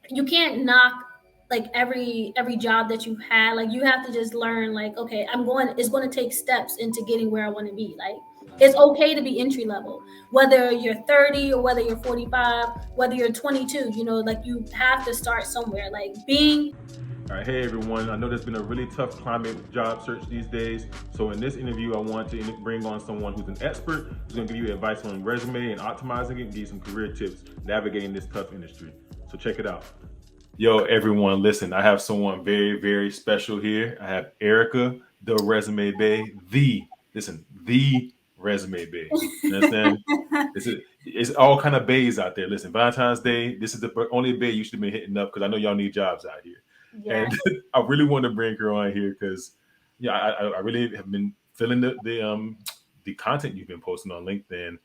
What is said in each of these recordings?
you can't knock like every job that you've had. Like you have to just learn like, okay, it's going to take steps into getting where I want to be. Like it's okay to be entry level, whether you're 30 or whether you're 45, whether you're 22, you know, like you have to start somewhere. Like being All right, hey everyone. I know there's been a really tough climate with job search these days. So in this interview, I want to bring on someone who's an expert who's going to give you advice on resume and optimizing it and give you some career tips navigating this tough industry. So check it out. Yo, everyone, listen, I have someone very, very special here. I have Erika, the resume bae, the resume bae. You understand? It's all kind of bays out there. Listen, Valentine's Day, this is the only bay you should have been hitting up because I know y'all need jobs out here. yeah. And I really want to bring her on here because yeah, I really have been feeling the content you've been posting on LinkedIn.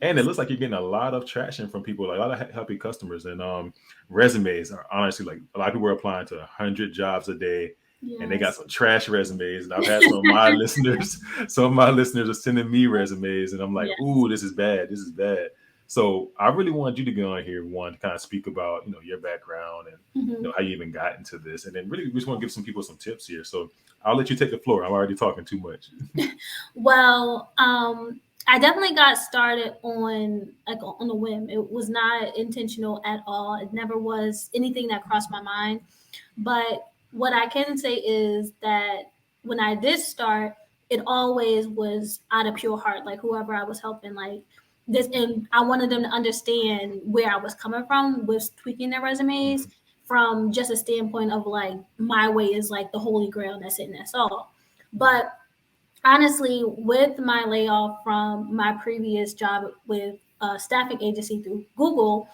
And it looks like you're getting a lot of traction from people, like a lot of happy customers. And resumes are honestly like a lot of people are applying to 100 jobs a day, and they got Yes. some trash resumes. And I've had some of my listeners, some of my listeners are sending me resumes, and I'm like, Yes. ooh, this is bad. This is bad. So I really wanted you to get on here, one, to kind of speak about your background and Mhm. how you even got into this, and then really we just want to give some people some tips here. So I'll let you take the floor. I'm already talking too much. Well, I definitely got started on like on a whim. It was not intentional at all. It never was anything that crossed my mind. But what I can say is that when I did start, it always was out of pure heart. Like whoever I was helping, like this, and I wanted them to understand where I was coming from with tweaking their resumes from just a standpoint of like my way is like the holy grail. That's it and that's all. But honestly, with my layoff from my previous job with a staffing agency through Google,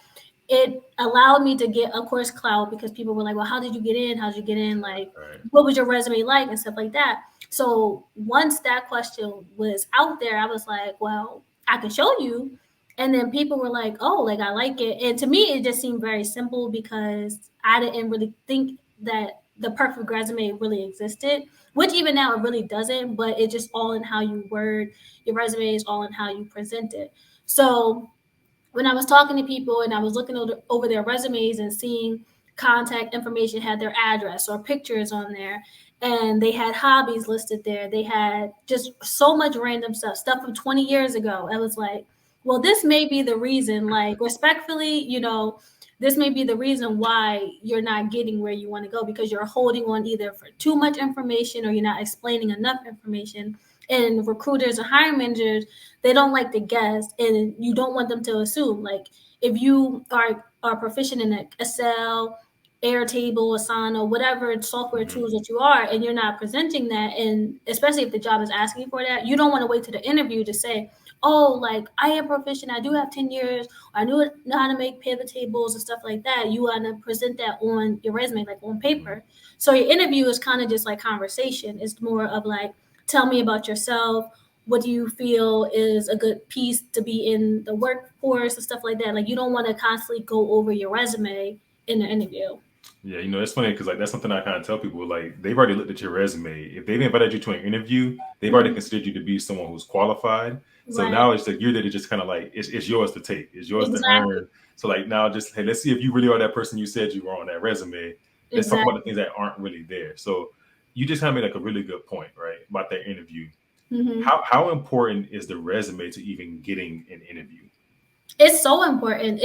it allowed me to get, of course, clout because people were like, well, how did you get in? How did you get in? Like, Right. what was your resume like? And stuff like that. So once that question was out there, I was like, well, I can show you. And then people were like, oh, like, I like it. And to me, it just seemed very simple because I didn't really think that the perfect resume really existed, which even now it really doesn't, but it's just all in how you word your resume, is all in how you present it. So when I was talking to people and I was looking over their resumes and seeing contact information had their address or pictures on there, and they had hobbies listed there, they had just so much random stuff from 20 years ago. I was like, well, this may be the reason, like, respectfully, this may be the reason why you're not getting where you want to go because you're holding on either for too much information or you're not explaining enough information. And recruiters and hiring managers, they don't like to guess, and you don't want them to assume. Like if you are proficient in Excel, Airtable, Asana, whatever software Mm-hmm. tools that you are, and you're not presenting that, and especially if the job is asking for that, you don't want to wait to the interview to say, "Oh, like I am proficient. I do have 10 years. I know how to make pivot tables and stuff like that." You want to present that on your resume, like on Mm-hmm. paper. So your interview is kind of just like conversation. It's more of like, tell me about yourself. What do you feel is a good piece to be in the workforce and stuff like that? Like you don't want to constantly go over your resume in the interview. Yeah, it's funny because like that's something I kind of tell people. Like they've already looked at your resume. If they've invited you to an interview, they've already Mhm. considered you to be someone who's qualified. So Right. now it's like you're there to just kind of like it's yours to take. It's yours to Exactly. earn. So like now just hey, let's see if you really are that person you said you were on that resume. Let's talk about the Exactly. things that aren't really there. So you just kind of made like a really good point, right, about that interview. Hmm. How important is the resume to even getting an interview? It's so important.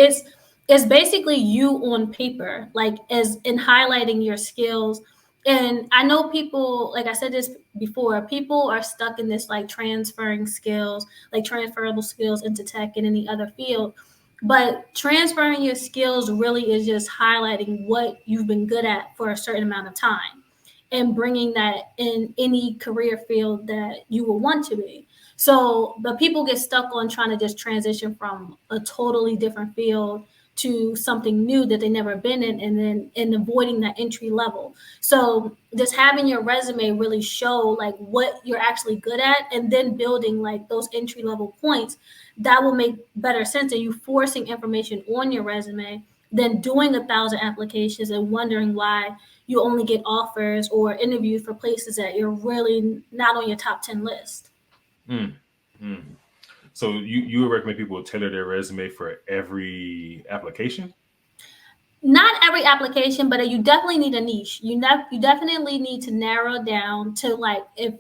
It's basically you on paper, like as in highlighting your skills. And I know people, like I said this before, people are stuck in this like transferring skills, like transferable skills into tech and any other field. But transferring your skills really is just highlighting what you've been good at for a certain amount of time and bringing that in any career field that you will want to be. So, but people get stuck on trying to just transition from a totally different field to something new that they never been in, and then and avoiding that entry level. So just having your resume really show like what you're actually good at, and then building like those entry level points, that will make better sense than you forcing information on your resume than doing 1,000 applications and wondering why you only get offers or interviews for places that you're really not on your top 10 list. Mm, mm. So you would recommend people tailor their resume for every application? Not every every application, but you definitely need a niche. You definitely need to narrow down to like if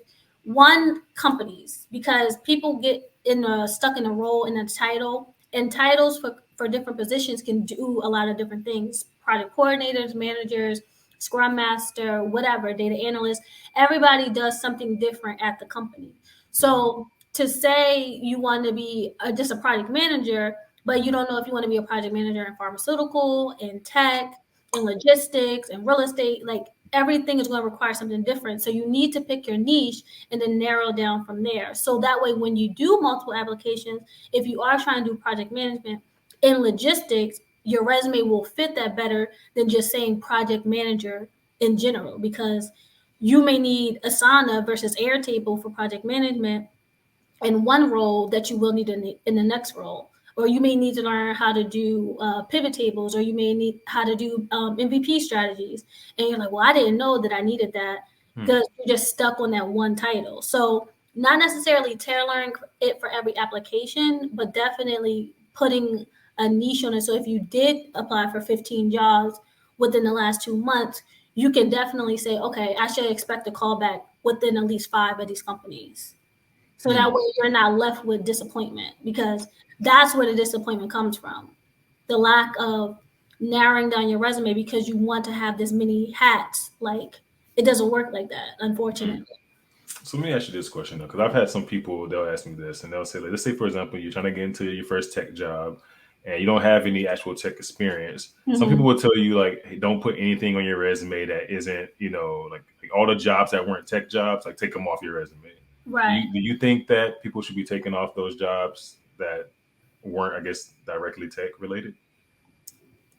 one companies, because people get in a stuck in a role in a title, and titles for different positions can do a lot of different things. Project coordinators, managers, scrum master, whatever, data analyst, everybody does something different at the company. So to say you want to be just a project manager, but you don't know if you want to be a project manager in pharmaceutical, in tech, in logistics, and real estate, like everything is going to require something different. So you need to pick your niche and then narrow down from there. So that way, when you do multiple applications, if you are trying to do project management in logistics, your resume will fit that better than just saying project manager in general, because you may need Asana versus Airtable for project management in one role that you will need in the next role. Or you may need to learn how to do pivot tables, or you may need how to do MVP strategies. And you're like, well, I didn't know that I needed that, Hmm. because you're just stuck on that one title. So, not necessarily tailoring it for every application, but definitely putting a niche on it. So, if you did apply for 15 jobs within the last 2 months, you can definitely say, okay, I should expect a callback within at least 5 of these companies. So that Hmm. way you're not left with disappointment, because that's where the disappointment comes from. The lack of narrowing down your resume because you want to have this many hats. Like, it doesn't work like that, Hmm. unfortunately. So let me ask you this question though, because I've had some people they'll ask me this, and they'll say, like, let's say for example, you're trying to get into your first tech job, and you don't have any actual tech experience. Some people Hmm. will tell you like, hey, don't put anything on your resume that isn't, like all the jobs that weren't tech jobs, like take them off your resume. Right. Do you think that people should be taking off those jobs that weren't, I guess, directly tech related?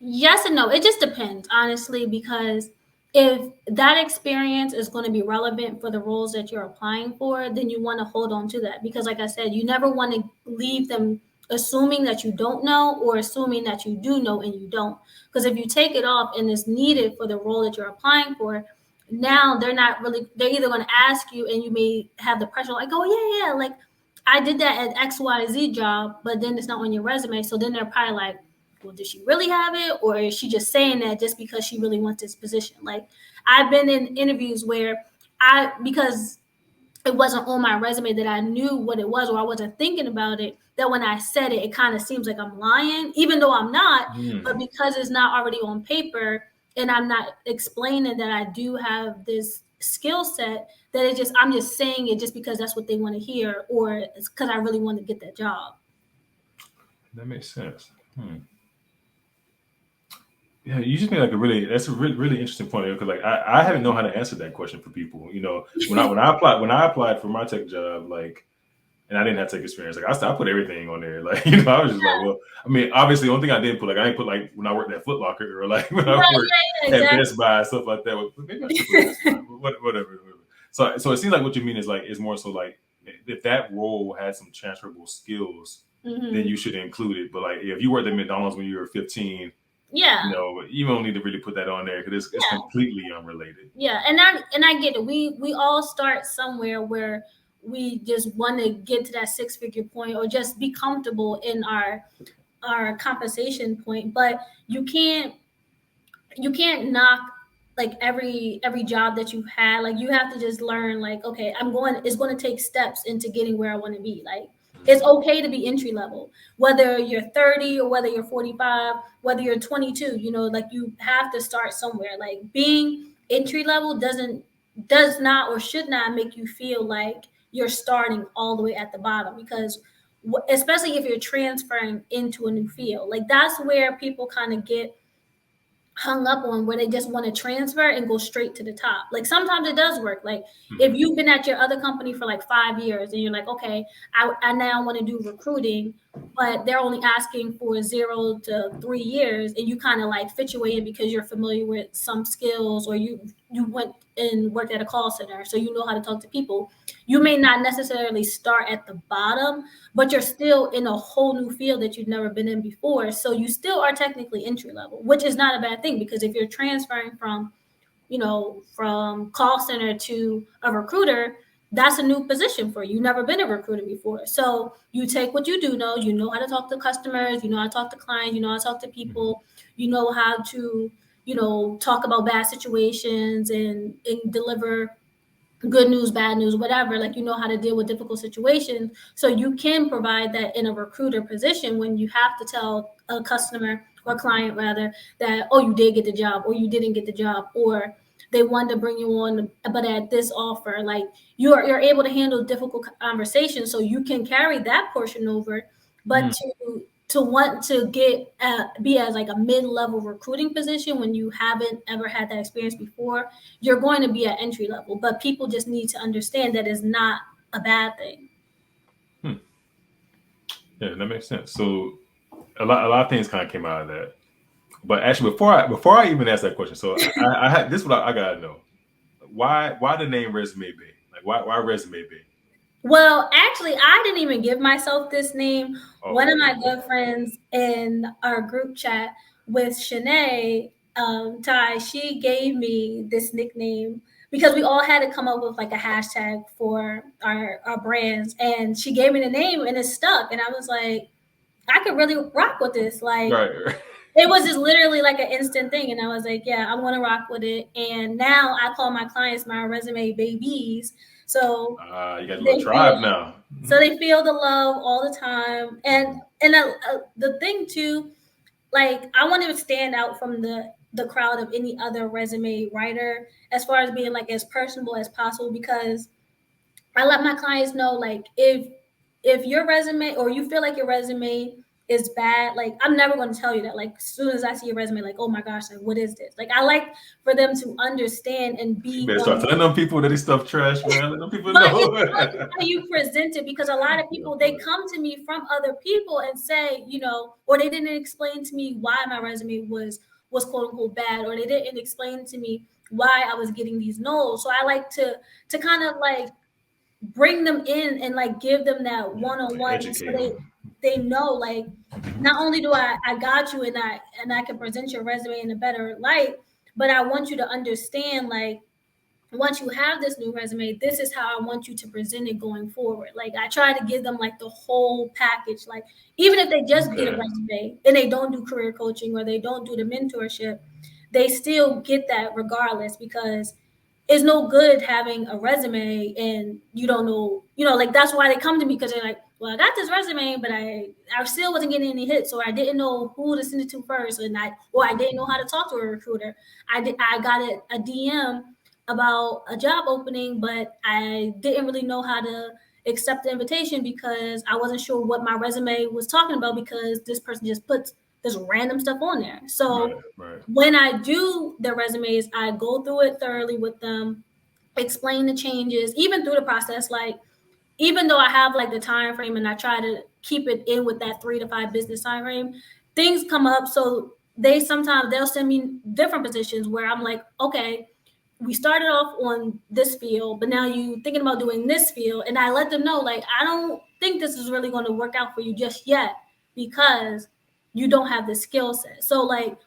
Yes and no. It just depends, honestly, because if that experience is going to be relevant for the roles that you're applying for, then you want to hold on to that. Because, like I said, you never want to leave them assuming that you don't know, or assuming that you do know and you don't. Because if you take it off and it's needed for the role that you're applying for, now they're not really, they're either going to ask you and you may have the pressure, like, oh, yeah, yeah, like I did that at XYZ job, but then it's not on your resume. So then they're probably like, well, does she really have it, or is she just saying that just because she really wants this position? Like, I've been in interviews where because it wasn't on my resume that I knew what it was, or I wasn't thinking about it, that when I said it, it kind of seems like I'm lying, even though I'm not. But Hmm. because it's not already on paper and I'm not explaining that I do have this skill set, that I'm just saying it just because that's what they want to hear, or it's because I really want to get that job. That makes sense. Hmm. Yeah, you just made like a really that's a really interesting point because like I haven't known how to answer that question for people. When I applied for my tech job, like, and I didn't have tech experience, like I put everything on there. Like, I was just like, well, I mean, obviously the only thing I didn't put, like, I didn't put like when I worked at Foot Locker, or like when I Right, worked yeah, yeah, at exactly. Best Buy, stuff like that. But maybe I should put Best Buy, whatever. So it seems like what you mean is like is more so like if that role had some transferable skills, then Hmm. you should include it. But like if you worked at McDonald's when you were 15, Yeah, you don't need to really put that on there because it's yeah, completely unrelated. yeah. And I get it. We all start somewhere where we just want to get to that six-figure point, or just be comfortable in our compensation point. But you can't you can't knock like every job that you've had. Like, you have to just learn, like, okay, it's going to take steps into getting where I want to be. Like, it's Hmm. okay to be entry level, whether you're 30 or whether you're 45, whether you're 22. Like, you have to start somewhere. Like, being entry level does not or should not make you feel like you're starting all the way at the bottom, because especially if you're transferring into a new field, like that's where people kind of get hung up on, where they just want to transfer and go straight to the top. Like, sometimes it does work. Like, if Hmm. you've been at your other company for like 5 years and you're like, okay, I now want to do recruiting, but they're only asking for 0 to 3 years, and you kind of like fit your way in because you're familiar with some skills, or you went and worked at a call center, so you know how to talk to people. You may not necessarily start at the bottom, but you're still in a whole new field that you've never been in before. So you still are technically entry level, which is not a bad thing, because if you're transferring from call center to a recruiter, that's a new position for you. You've never been a recruiter before. So you take what you do know how to talk to customers, you know how to talk to clients, you know how to talk to Hmm. people, you know how to talk about bad situations and deliver good news, bad news, whatever. Like, you know how to deal with difficult situations. So you can provide that in a recruiter position when you have to tell a customer or client rather that, oh, you did get the job or you didn't get the job, or they wanted to bring you on, but at this offer, like you're able to handle difficult conversations. So you can carry that portion over, but Mm. to want to get be as like a mid-level recruiting position when you haven't ever had that experience before, you're going to be at entry level, but people just need to understand that it's not a bad thing. Hmm. Yeah, that makes sense. So a lot of things kind of came out of that. But actually, before I even ask that question, so I had this. Is what I gotta know. Why the name Resume Bay? Like why Resume Bay? Well, actually, I didn't even give myself this name. One Oh, of my okay. good friends in our group chat with Shanae, Ty, she gave me this nickname because we all had to come up with like a hashtag for our brands. And she gave me the name and it stuck. And I was like, I could really rock with this. Like, Right, right. it was just literally like an instant thing. And I was like, yeah, I'm going to rock with it. And now I call my clients my resume babies. So You got a little they feel tribe now. so they feel the love all the time, and the thing too, like I want to stand out from the crowd of any other resume writer as far as being like as personable as possible, because I let my clients know, like, if your resume or you feel like your resume is bad, like I'm never going to tell you that. Like as soon as I see your resume, like, oh my gosh, like what is this? Like I like for them to understand and You be better start on. telling them people that this stuff trash, man. Let them people But it's know. really how you present it, because a lot of Yeah, people, they but come to me from other people and say, or they didn't explain to me why my resume was quote unquote bad, or they didn't explain to me why I was getting these no's. So I like to kind of like bring them in and like give them that yeah, one on like one, so educate them. they know, like, not only do I got you and I can present your resume in a better light, but I want you to understand, like, once you have this new resume, this is how I want you to present it going forward. Like I try to give them like the whole package. Like even if they just get a Okay. resume and they don't do career coaching or they don't do the mentorship, they still get that regardless, because it's no good having a resume and you don't know, like that's why they come to me, because they're like, well, I got this resume, but I still wasn't getting any hits, or I didn't know who to send it to first, or I didn't know how to talk to a recruiter. I got a DM about a job opening, but I didn't really know how to accept the invitation because I wasn't sure what my resume was talking about, because this person just puts this random stuff on there. Right, So right. when I do their resumes, I go through it thoroughly with them, explain the changes, even through the process. Like, even though I have like the time frame and I try to keep it in with that 3 to 5 business time frame, things come up. So they'll send me different positions where I'm like, okay, we started off on this field, but now you thinking about doing this field. And I let them know, like, I don't think this is really going to work out for you just yet, because you don't have the skill set. So like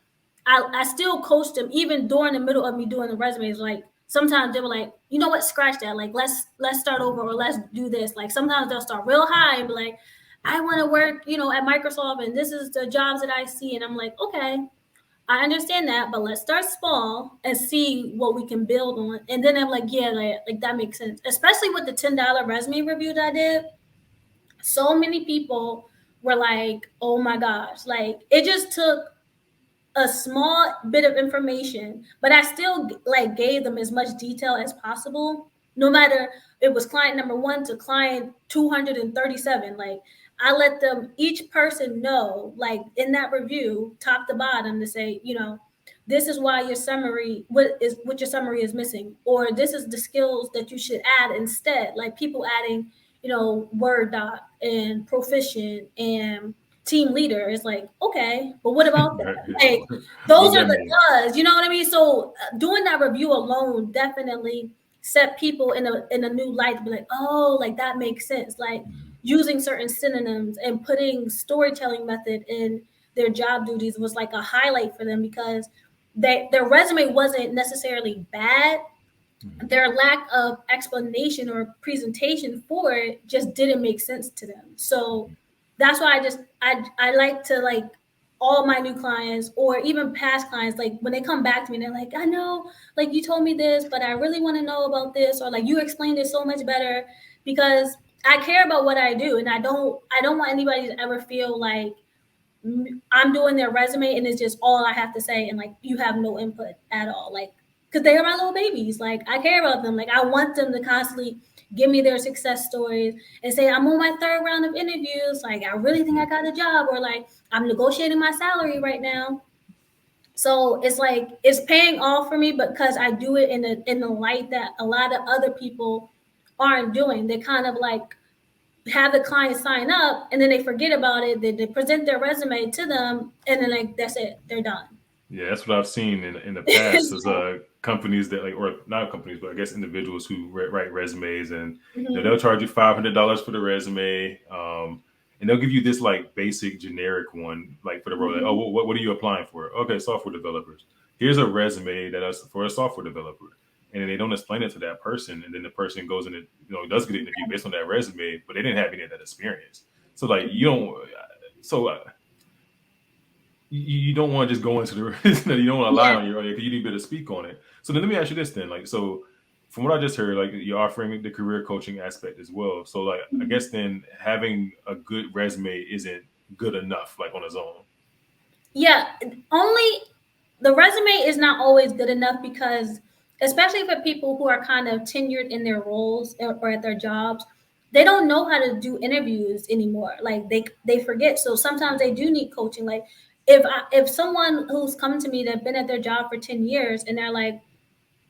I still coach them even during the middle of me doing the resumes. Like sometimes they were like, you know what, scratch that. Like let's start over, or let's do this. Like sometimes they'll start real high and be like, I want to work, at Microsoft and this is the jobs that I see. And I'm like, okay, I understand that, but let's start small and see what we can build on. And then I'm like, yeah, like that makes sense. Especially with the $10 resume review that I did. So many people were like, oh my gosh, like it just took a small bit of information, but I still like gave them as much detail as possible. No matter it was client number 1 to client 237, like I let them each person know, like in that review, top to bottom, to say, this is why your summary what your summary is missing, or this is the skills that you should add instead. Like people adding, Word doc and proficient and team leader is like, okay, but what about that? Right, yeah. Like, What those are that the mean? does, you know what I mean? So doing that review alone definitely set people in a new light to be like, oh, like that makes sense. Like using certain synonyms and putting storytelling method in their job duties was like a highlight for them, because their resume wasn't necessarily bad, their lack of explanation or presentation for it just didn't make sense to them. So that's why I like to like all my new clients or even past clients, like when they come back to me and they're like, I know, like you told me this, but I really want to know about this, or like you explained it so much better, because I care about what I do, and I don't want anybody to ever feel like I'm doing their resume and it's just all I have to say, and like you have no input at all. Like, because they are my little babies. Like, I care about them. Like, I want them to constantly give me their success stories and say, I'm on my third round of interviews. Like, I really think I got a job, or like, I'm negotiating my salary right now. So it's like it's paying off for me because I do it in the light that a lot of other people aren't doing. They kind of like have the client sign up and then they forget about it. They present their resume to them and then like that's it. They're done. Yeah, that's what I've seen in the past. Is companies that like, or not companies, but I guess individuals who write resumes, and they'll Mhm. charge you $500 for the resume, and they'll give you this like basic generic one, like for the role. Like, oh, Mhm. what are you applying for? Okay, software developers. Here's a resume that is for a software developer, and then they don't explain it to that person, and then the person goes in and does get an interview based on that resume, but they didn't have any of that experience. So like you don't. So you don't want to just go into the you don't want to lie Yeah. on your because you need to be able to speak on it. So then let me ask you this then, like so from what I just heard, like you're offering the career coaching aspect as well. So like I Mhm. guess then having a good resume isn't good enough like on its own. Yeah. Only the resume is not always good enough because, especially for people who are kind of tenured in their roles or at their jobs, they don't know how to do interviews anymore. Like they forget. So sometimes they Mm-hmm. do need coaching. Like if someone who's come to me that's been at their job for 10 years and they're like,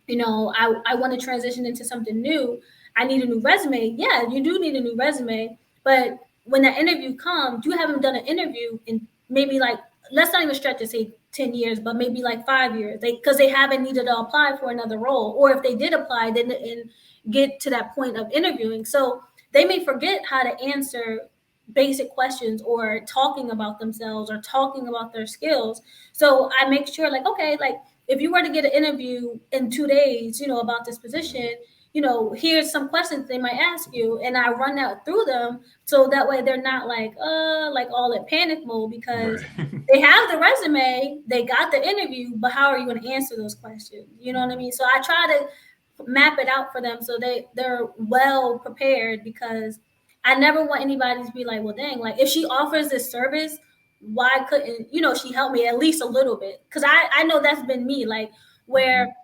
I want to transition into something new. I need a new resume. Yeah, you do need a new resume. But when that interview comes, you haven't done an interview in maybe like, let's not even stretch to say 10 years, but maybe like 5 years. Because they haven't needed to apply for another role. Or if they did apply, they didn't get to that point of interviewing. So they may forget how to answer basic questions or talking about themselves or talking about their skills. So I make sure, like, okay, like if you were to get an interview in 2 days, about this position, here's some questions they might ask you, and I run that through them so that way they're not like all in panic mode because Right. they have the resume, they got the interview, but how are you going to answer those questions? You know what I mean? So I try to map it out for them so they're well prepared because I never want anybody to be like, well, dang, like if she offers this service, why couldn't she help me at least a little bit? Because I know that's been me, like Mm-hmm. where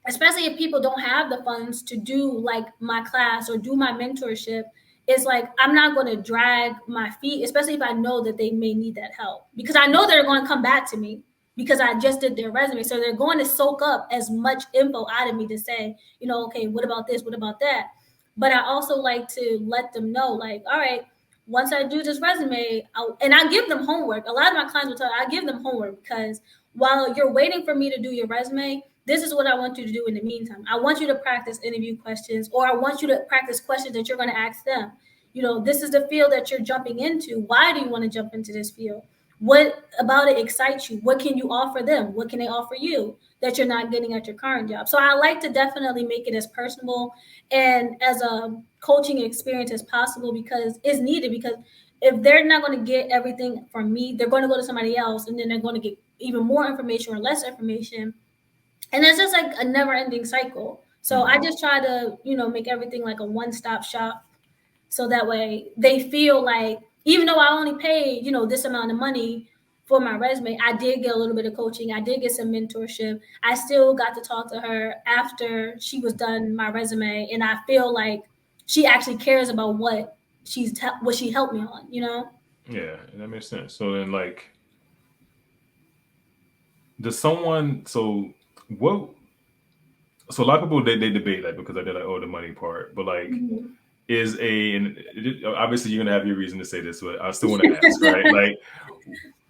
especially if people don't have the funds to do like my class or do my mentorship, it's like I'm not going to drag my feet, especially if I know that they may need that help, because I know they're going to come back to me because I just did their resume, so they're going to soak up as much info out of me to say, okay, what about this, what about that. But I also like to let them know, like, all right, once I do this resume, and I give them homework. A lot of my clients will tell you, I give them homework because while you're waiting for me to do your resume, this is what I want you to do in the meantime. I want you to practice interview questions, or I want you to practice questions that you're going to ask them. This is the field that you're jumping into. Why do you want to jump into this field? What about it excites you? What can you offer them? What can they offer you that you're not getting at your current job? So I like to definitely make it as personable and as a coaching experience as possible because it's needed. Because if they're not going to get everything from me, they're going to go to somebody else and then they're going to get even more information or less information, and it's just like a never ending cycle. So I Mm-hmm. just try to make everything like a one stop shop, so that way they feel like even though I only paid this amount of money for my resume, I did get a little bit of coaching, I did get some mentorship, I still got to talk to her after she was done my resume, and I feel like she actually cares about what she helped me on. Yeah, that makes sense. So then like does someone what so a lot of people they debate like because they're like, oh, the money part, but like Mhm. is a and obviously you're gonna have your reason to say this, but I still want to ask, right? Like,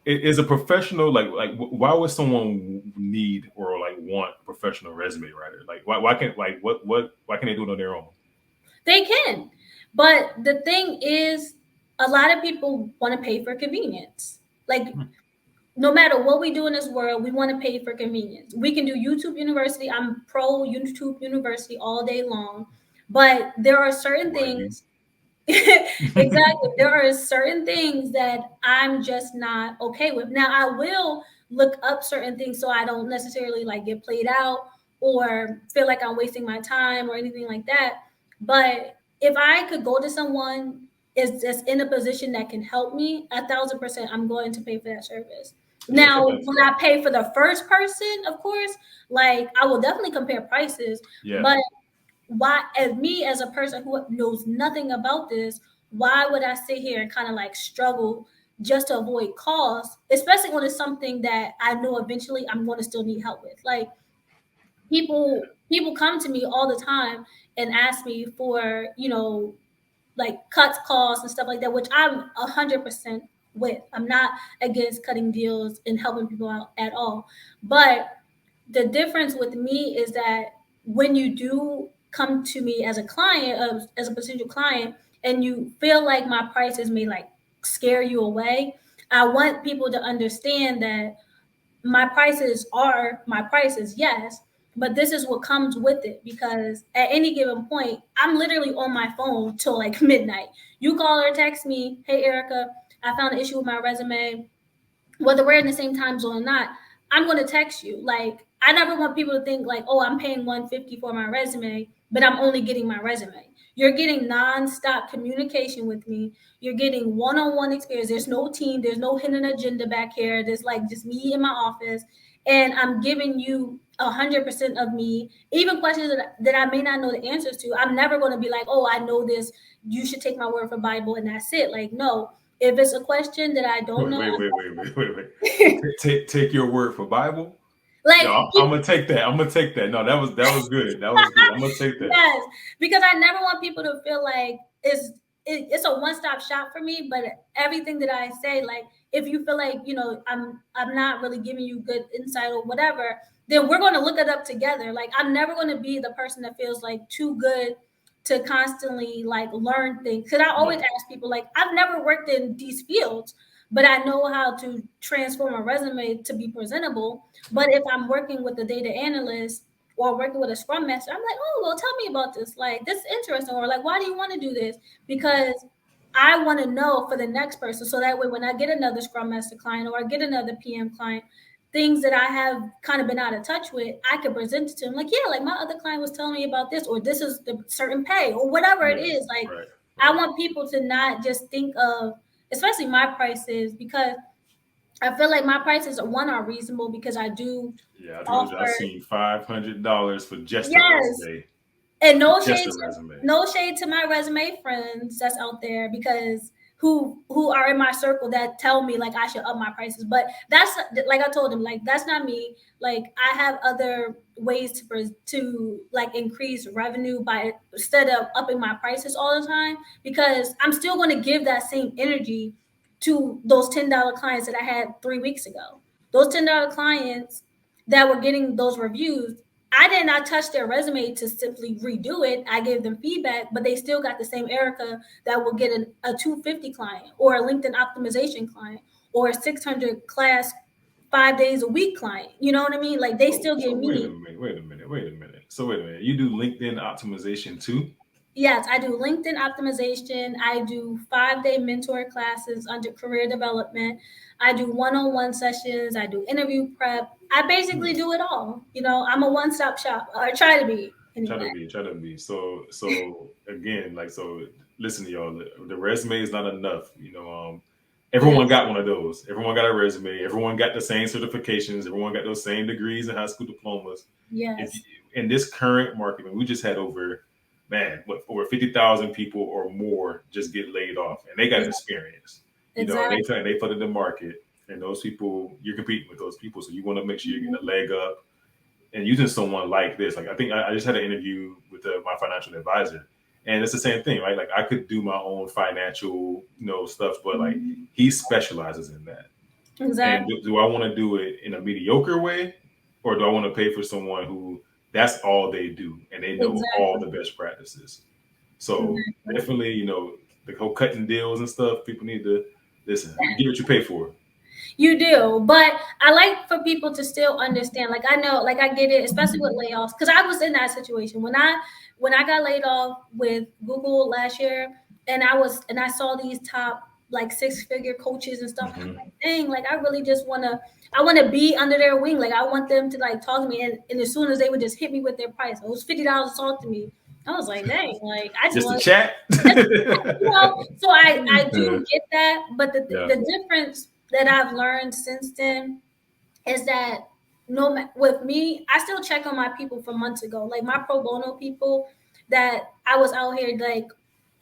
is a professional like why would someone need or like want a professional resume writer? Like, why can't like what why can't they do it on their own? They can. But the thing is, a lot of people want to pay for convenience. Like, no matter what we do in this world, we want to pay for convenience. We can do YouTube University. I'm pro YouTube University all day long. But there are certain Like you. things. Exactly. There are certain things that I'm just not okay with. Now, I will look up certain things so I don't necessarily like get played out or feel like I'm wasting my time or anything like that. But if I could go to someone is that's in a position that can help me, 1,000%, I'm going to pay for that service. Yeah, Now, that's when fair. I pay for the first person, of course, like I will definitely compare prices, Yeah. but why as me as a person who knows nothing about this, why would I sit here and kind of like struggle just to avoid costs, especially when it's something that I know eventually I'm going to still need help with. Like people come to me all the time and ask me for, like cuts costs and stuff like that, which I'm 100% with. I'm not against cutting deals and helping people out at all. But the difference with me is that when you do come to me as a client, as a potential client, and you feel like my prices may like scare you away, I want people to understand that my prices are my prices, yes, but this is what comes with it because at any given point, I'm literally on my phone till like midnight. You call or text me, hey Erica, I found an issue with my resume, whether we're in the same time zone or not, I'm going to text you. Like, I never want people to think like, oh, I'm paying 150 for my resume, but I'm only getting my resume. You're getting nonstop communication with me. You're getting one-on-one experience. There's no team. There's no hidden agenda back here. There's like just me in my office, and I'm giving you 100% of me. Even questions that I may not know the answers to, I'm never going to be like, oh, I know this. You should take my word for Bible, and that's it. Like, no. If it's a question that I don't Wait, know, wait, wait, wait, wait, wait, wait. Take your word for Bible. like Yo, I'm gonna take that. I'm gonna take that. No, that was good. That was good. I'm gonna take that. yes, because I never want people to feel like it's a one stop shop for me. But everything that I say, like if you feel like I'm not really giving you good insight or whatever, then we're going to look it up together. Like I'm never going to be the person that feels like too good to constantly like learn things. Because I always Yeah. ask people like I've never worked in these fields, but I know how to transform a resume to be presentable. But if I'm working with a data analyst or working with a scrum master, I'm like, oh, well, tell me about this. Like, this is interesting. Or like, why do you want to do this? Because I want to know for the next person. So that way, when I get another scrum master client or I get another PM client, things that I have kind of been out of touch with, I can present it to them. Like, yeah, like my other client was telling me about this, or this is the certain pay, or whatever it Yeah. is. Like, Right. I Right. want people to not just think of, especially my prices, because I feel like my prices are reasonable because I do Yeah. I told you I offer. seen $500 for just a Yes, resume. and For just a resume. no shade to my resume friends that's out there because who are in my circle that tell me like I should up my prices. But that's like I told them, like that's not me. Like I have other ways to like increase revenue by instead of upping my prices all the time because I'm still going to give that same energy to those $10 clients that I had 3 weeks ago. Those $10 clients that were getting those reviews, I did not touch their resume to simply redo it. I gave them feedback, but they still got the same Erica that will get a 250 client or a LinkedIn optimization client or a 600 class 5 days a week client. You know what I mean? Like they still So get wait a me. minute. Wait a minute. Wait a minute. So wait a minute. You do LinkedIn optimization too? Yes, I do LinkedIn optimization. I do 5 day mentor classes under career development. I do one-on-one sessions. I do interview prep. I basically Hmm. do it all. I'm a one-stop shop, or I try to be Try to anyway. be. Try to be. So again, like so. Listen to y'all. The resume is not enough. Everyone Yes, got one of those. Everyone got a resume. Everyone got the same certifications. Everyone got those same degrees and high school diplomas. If you, yes, in this current market, we just had over 50,000 people or more just get laid off, and they got exactly. experience. And Exactly. they flooded the market, and those people you're competing with those people, so you want to make sure you're getting a leg up and using someone like this. Like I think I just had an interview with my financial advisor, and it's the same thing, right? Like I could do my own financial, stuff, but like Mhm. he specializes in that. And Exactly. do I want to do it in a mediocre way, or do I want to pay for someone who that's all they do and they know all Exactly. the best practices? So Exactly. definitely, the whole cutting deals and stuff. People need to listen. You get what you pay for. You do, but I like for people to still understand. Like I know, like I get it, especially with layoffs, because I was in that situation when I got laid off with Google last year. and I saw these top like 6-figure coaches and stuff, and I'm Mm-hmm. like, dang, like I really just I wanna be under their wing. Like I want them to like talk to me, and as soon as they would just hit me with their price, it was $50 to talk to me. I was like, dang, like I just Just the want chat. just, so I Yeah. do get that, but Yeah. the difference that I've learned since then is that with me, I still check on my people from months ago, like my pro bono people that I was out here like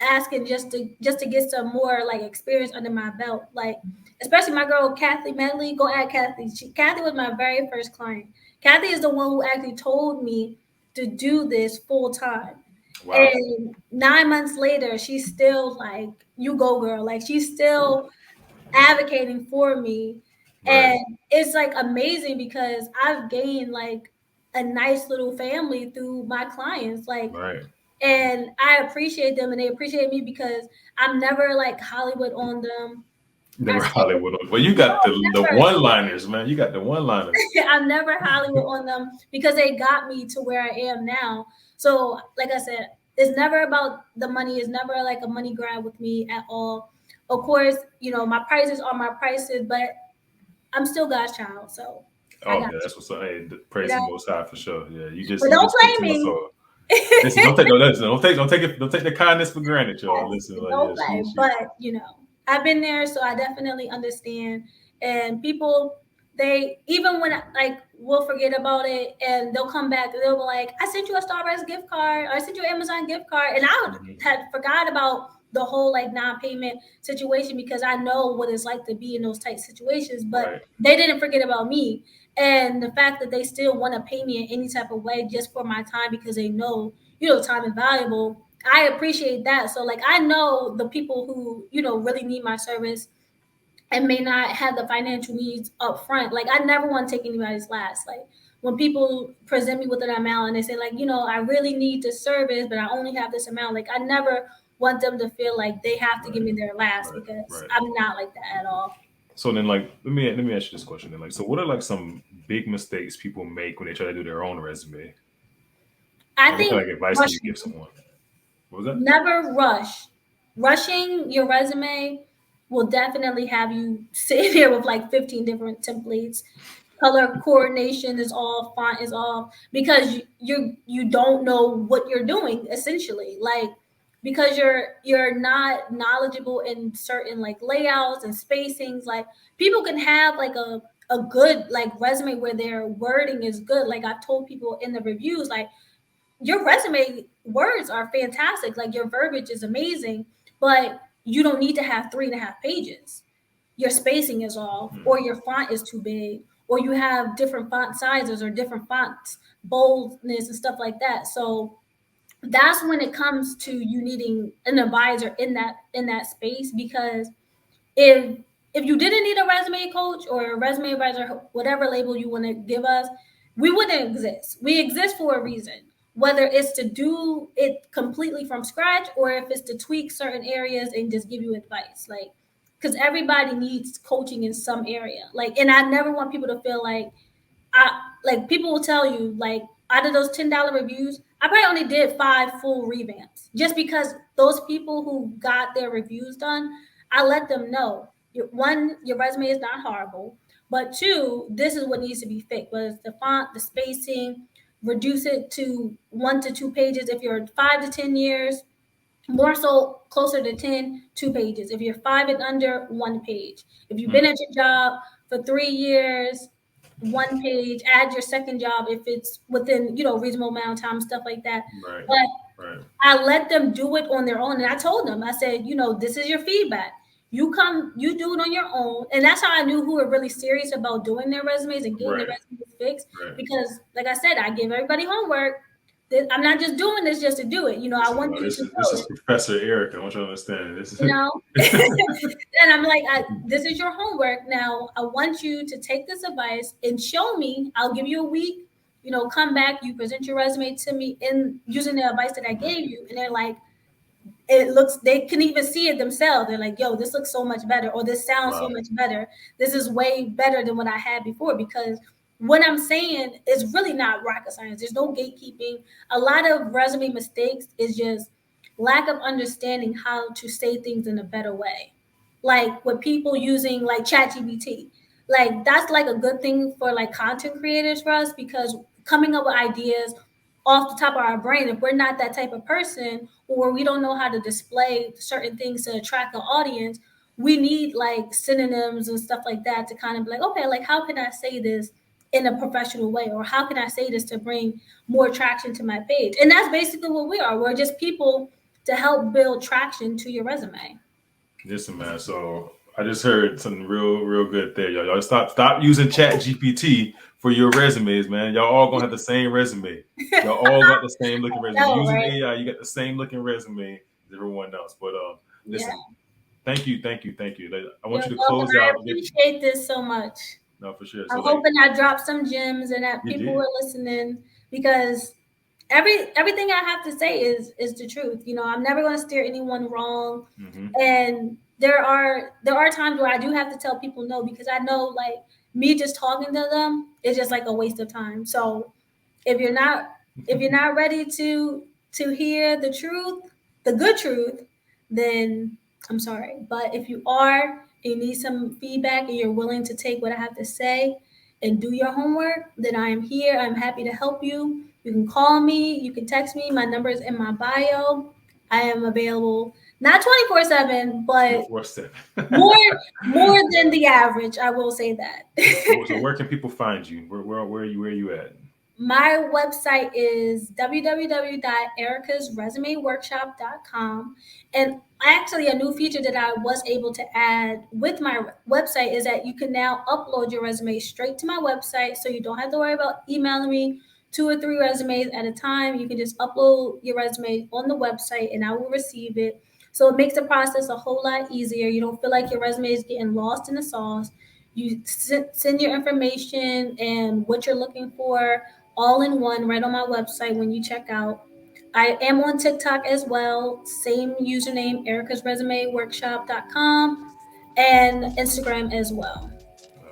asking just to get some more like experience under my belt, like especially my girl Kathy Medley. Go at Kathy. Kathy was my very first client. Kathy is the one who actually told me to do this full time. Wow. And 9 months later, she's still like, you go, girl. Like, she's still advocating for me. Right. And it's like amazing because I've gained like a nice little family through my clients. Like, Right. and I appreciate them and they appreciate me because I'm never like Hollywood on them. I Never still Hollywood. Well, you no, got the never. one liners, man. You got the one liners. I'm never Hollywood on them because they got me to where I am now. So, like I said, it's never about the money. It's never like a money grab with me at all. Of course, my prices are my prices, but I'm still God's child, so I Oh got yeah, you. that's what's up. Hey, You praise the know, Most High for sure. Yeah, you but just you don't just spoke to blame my me. soul. Listen, don't take the kindness for granted, y'all. Yes, Listen, like don't yeah, blame. But I've been there, so I definitely understand. And people, they even when like we'll forget about it, and they'll come back. They'll be like, "I sent you a Starbucks gift card, or I sent you an Amazon gift card," and I Mhm. had forgot about the whole like non-payment situation because I know what it's like to be in those tight situations. But Right, they didn't forget about me, and the fact that they still want to pay me in any type of way just for my time because they know time is valuable. I appreciate that. So like I know the people who, really need my service and may not have the financial needs up front. Like I never want to take anybody's last. Like when people present me with an amount and they say like, I really need this service, but I only have this amount. Like I never want them to feel like they have to give right, me their last right, because right. I'm not like that at all. So then, like, let me ask you this question. Then, like, so what are like some big mistakes people make when they try to do their own resume? I Like, what think kind of advice can you rushing. give someone? What was that? Never rush. Rushing your resume will definitely have you sitting here with like 15 different templates. Color coordination is off, font is off because you don't know what you're doing essentially. Like because you're not knowledgeable in certain like layouts and spacings. Like people can have like a good like resume where their wording is good. Like I've told people in the reviews, like your resume words are fantastic. Like your verbiage is amazing, but you don't need to have 3.5 pages. Your spacing is off, Hmm. or your font is too big, or you have different font sizes or different fonts, boldness and stuff like that. So that's when it comes to you needing an advisor in that space because if if you didn't need a resume coach or a resume advisor, whatever label you want to give us, we wouldn't exist. We exist for a reason. Whether it's to do it completely from scratch or if it's to tweak certain areas and just give you advice, like because everybody needs coaching in some area. Like, and I never want people to feel like like people will tell you like out of those $10 reviews, I probably only did 5 full revamps just because those people who got their reviews done, I let them know one, your resume is not horrible, but two, this is what needs to be fixed. Whether it's the font, the spacing, reduce it to 1 to 2 pages. If you're 5 to 10 years, more so closer to 10, 2 pages. If you're 5 and under, 1 page. If you've been Hmm. at your job for 3 years, 1 page. Add your second job if it's within, reasonable amount of time, stuff like that. Right, But right, I let them do it on their own. And I told them, I said, this is your feedback. You do it on your own. And that's how I knew who were really serious about doing their resumes and getting their right, resumes fixed. right. Because, like I said, I give everybody homework. I'm not just doing this just to do it. I Listen, want no, you this to is this know is it. Professor Erica. I want you to understand this You is. know? And I'm like, this is your homework. Now, I want you to take this advice and show me. I'll give you a week. Come back. You present your resume to me in using the advice that I Mhm. gave you. And they're like, it looks, they can even see it themselves. They're like, yo, this looks so much better, or this sounds so Wow. much better. This is way better than what I had before because what I'm saying is really not rocket science. There's no gatekeeping. A lot of resume mistakes is just lack of understanding how to say things in a better way. Like with people using like ChatGPT, like that's like a good thing for like content creators for us, because coming up with ideas off the top of our brain, if we're not that type of person, or we don't know how to display certain things to attract the audience, we need like synonyms and stuff like that to kind of be like, okay, like how can I say this in a professional way, or how can I say this to bring more traction to my page? And that's basically what we are. We're just people to help build traction to your resume. Listen, man. So I just heard something real good there, y'all. Y'all stop using Chat GPT for your resumes, man. Y'all all gonna have the same resume. Y'all all got the same looking resume. No, Using right? AI, you got the same looking resume as everyone else. But Yeah. listen, thank you. Like, I want You're you to welcome. close I out. appreciate this so much. No, for sure. I'm So like hoping I dropped some gems and that you people were did. listening, because everything I have to say is the truth. You know, I'm never going to steer anyone wrong, Mm-hmm. and there are times where I do have to tell people no, because I know like me just talking to them is just like a waste of time. So if you're not if you're not ready to hear the truth, the good truth, then I'm sorry. But if you are and you need some feedback and you're willing to take what I have to say and do your homework, then I am here. I'm happy to help you. You can call me, you can text me. My number is in my bio. I am available not 24/7, but 24/7. more more than the average. I will say that. So where can people find you? Where are you at? My website is www.ericasresumeworkshop.com. And actually, a new feature that I was able to add with my website is that you can now upload your resume straight to my website. So you don't have to worry about emailing me 2 or 3 resumes at a time. You can just upload your resume on the website and I will receive it. So it makes the process a whole lot easier. You don't feel like your resume is getting lost in the sauce. You send your information and what you're looking for all in one right on my website when you check out. I am on TikTok as well, same username, ericasresumeworkshop.com, and Instagram as well.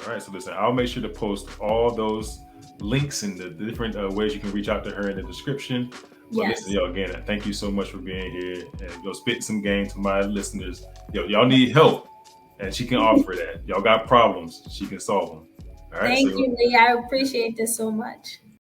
All right. So listen, I'll make sure to post all those links and the different ways you can reach out to her in the description. But listen, Yes. y'all, again, thank you so much for being here and spit some game to my listeners. Y'all need help, and she can offer that. Y'all got problems, she can solve them. All right. Thank So you, Lee. I appreciate this so much.